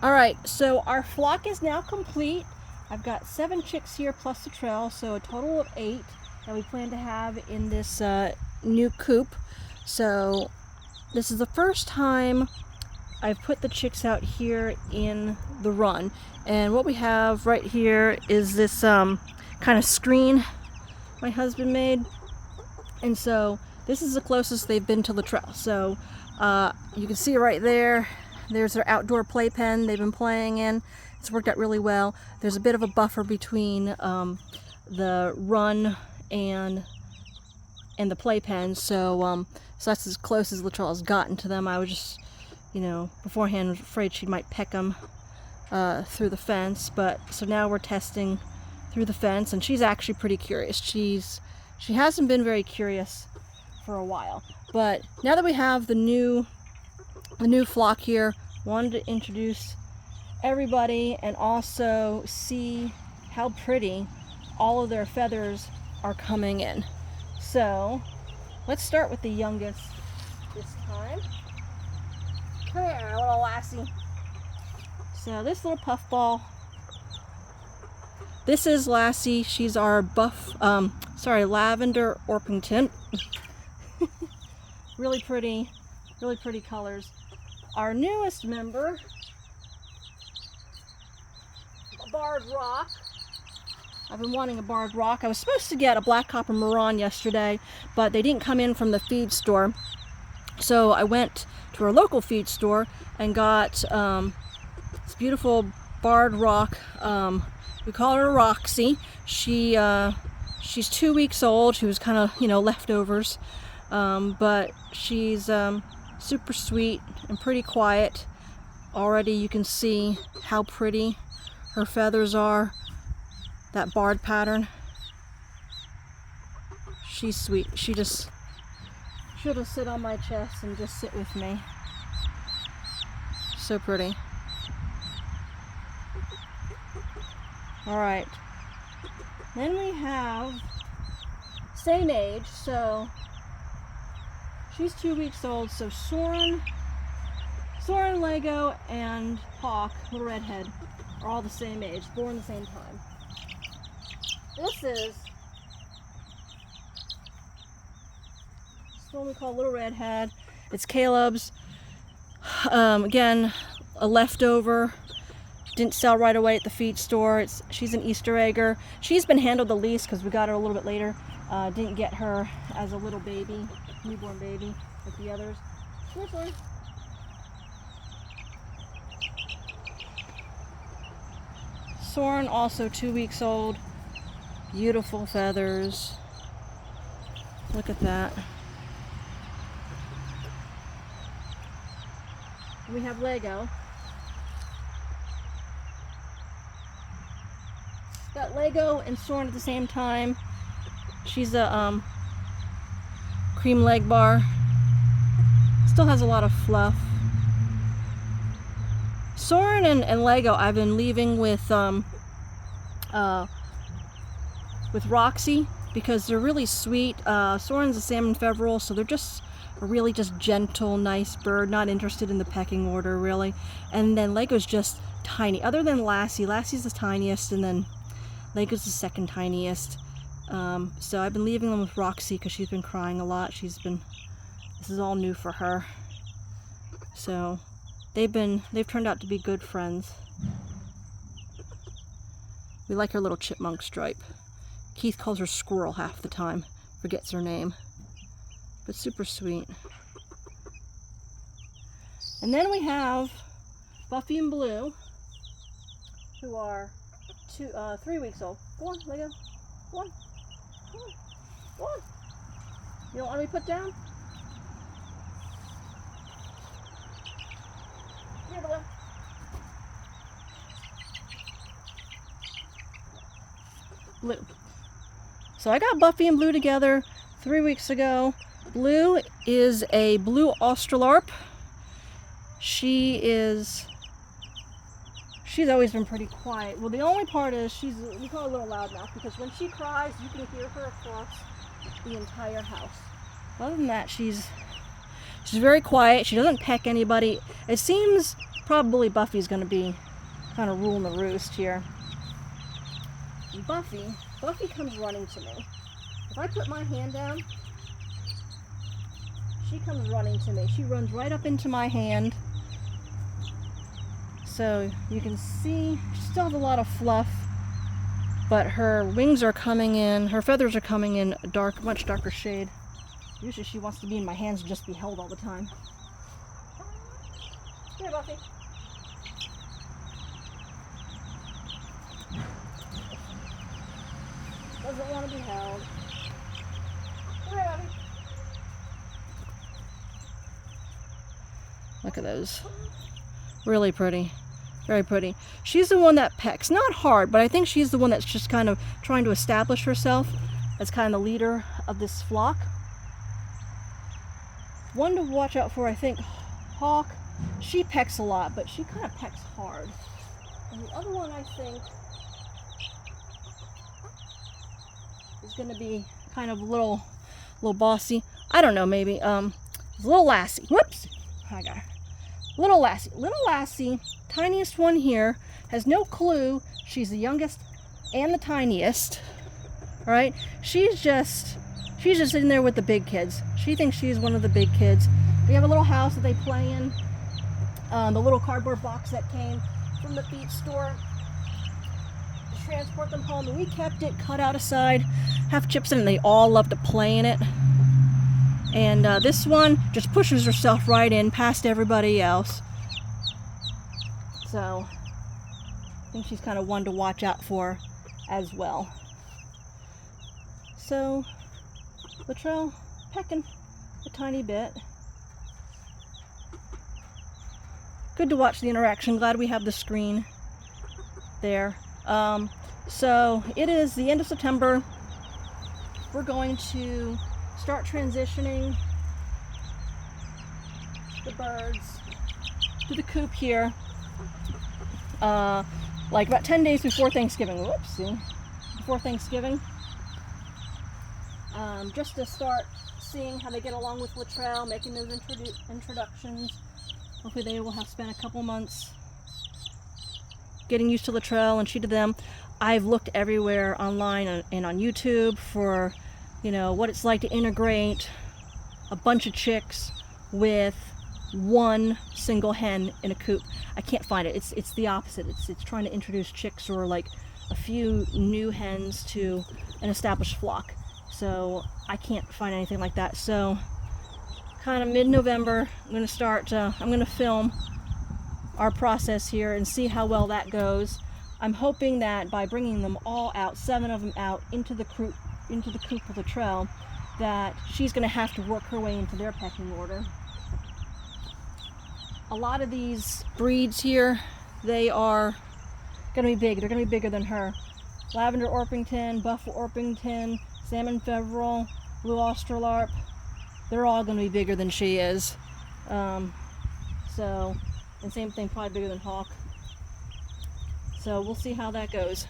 Alright, so our flock is now complete. I've got 7 chicks here plus Luttrell, so a total of 8 that we plan to have in this new coop. So this is the first time I've put the chicks out here in the run. And what we have right here is this kind of screen my husband made. And so this is the closest they've been to Luttrell. So you can see right there, there's their outdoor playpen they've been playing in. It's worked out really well. There's a bit of a buffer between the run and the playpen, so that's as close as Luttrell has gotten to them. I was just, beforehand afraid she might peck them through the fence, but so now we're testing through the fence, and she's actually pretty curious. She hasn't been very curious for a while, but now that we have the new flock here, wanted to introduce everybody and also see how pretty all of their feathers are coming in. So let's start with the youngest this time. Come here, little Lassie. So this little puffball, this is Lassie. She's our Lavender Orpington. Really pretty colors. Our newest member, a barred rock. I've been wanting a barred rock. I was supposed to get a Black Copper Maran yesterday, but they didn't come in from the feed store. So I went to our local feed store and got this beautiful barred rock. We call her Roxy. She's 2 weeks old. She was kind of, leftovers. But she's super sweet and pretty quiet. Already you can see how pretty her feathers are. That barred pattern. She's sweet. she'll just sit on my chest and just sit with me. So pretty. Alright. Then we have same age, so she's 2 weeks old, so Soren, Lego, and Hawk, little redhead, are all the same age, born the same time. This is one we call Little Redhead. It's Caleb's. Again, a leftover. Didn't sell right away at the feed store. She's an Easter egger. She's been handled the least because we got her a little bit later. Didn't get her as a little baby, newborn baby, like the others. Soren, also 2 weeks old. Beautiful feathers. Look at that. We have Lego. Got Lego and Soren at the same time. She's a Cream Legbar. Still has a lot of fluff. Soren and Lego I've been leaving with Roxy because they're really sweet. Soren's a Salmon Faverolles, so they're just a really just gentle, nice bird, not interested in the pecking order really. And then Lego's just tiny. Other than Lassie, Lassie's the tiniest, and then Lego's the second tiniest. So I've been leaving them with Roxy because she's been crying a lot. This is all new for her. So they've turned out to be good friends. We like her little chipmunk stripe. Keith calls her Squirrel half the time, forgets her name, but super sweet. And then we have Buffy and Blue, who are 3 weeks old. Go on, Lego. Go on. Go on. Go on. You don't want me to put down? Here, Blue. Blue. So I got Buffy and Blue together 3 weeks ago. Blue is a blue Australorp. She's always been pretty quiet. Well, the only part is we call her a little loudmouth because when she cries, you can hear her across the entire house. Other than that, she's very quiet. She doesn't peck anybody. It seems probably Buffy's going to be kind of ruling the roost here. And Buffy comes running to me. If I put my hand down, she comes running to me. She runs right up into my hand. So you can see she still has a lot of fluff, but her wings are coming in, her feathers are coming in a dark, much darker shade. Usually she wants to be in my hands and just be held all the time. Here, Buffy. Doesn't want to be held. Here, Buffy. Look at those. Really pretty. Very pretty. She's the one that pecks. Not hard, but I think she's the one that's just kind of trying to establish herself as kind of the leader of this flock. One to watch out for, I think, Hawk. She pecks a lot, but she kind of pecks hard. And the other one, I think, is going to be kind of a little bossy. I don't know, maybe. Little Lassie. Whoops! I got her. Little Lassie. Little Lassie, tiniest one here, has no clue she's the youngest and the tiniest. Alright? She's just in there with the big kids. She thinks she's one of the big kids. We have a little house that they play in. The little cardboard box that came from the feed store to transport them home. And we kept it cut out aside, have chips in it, and they all love to play in it. And this one just pushes herself right in past everybody else. So I think she's kind of one to watch out for as well. So Luttrell pecking a tiny bit. Good to watch the interaction. Glad we have the screen there. So it is the end of September. We're going to start transitioning the birds to the coop here, like about 10 days before Thanksgiving. Whoopsie. Before Thanksgiving. Just to start seeing how they get along with Luttrell, making those introductions. Hopefully they will have spent a couple months getting used to Luttrell and she to them. I've looked everywhere online and on YouTube for, you know, what it's like to integrate a bunch of chicks with one single hen in a coop. I can't find it. It's the opposite. It's trying to introduce chicks or like a few new hens to an established flock. So I can't find anything like that. So kind of mid-November, I'm going to start, I'm going to film our process here and see how well that goes. I'm hoping that by bringing them all out, 7 of them out into the coop of Luttrell, that she's going to have to work her way into their pecking order. A lot of these breeds here, they are going to be big. They're going to be bigger than her. Lavender Orpington, Buff Orpington, Salmon Faverolles, Blue Australorp, they're all going to be bigger than she is. And same thing, probably bigger than Hawk. So we'll see how that goes.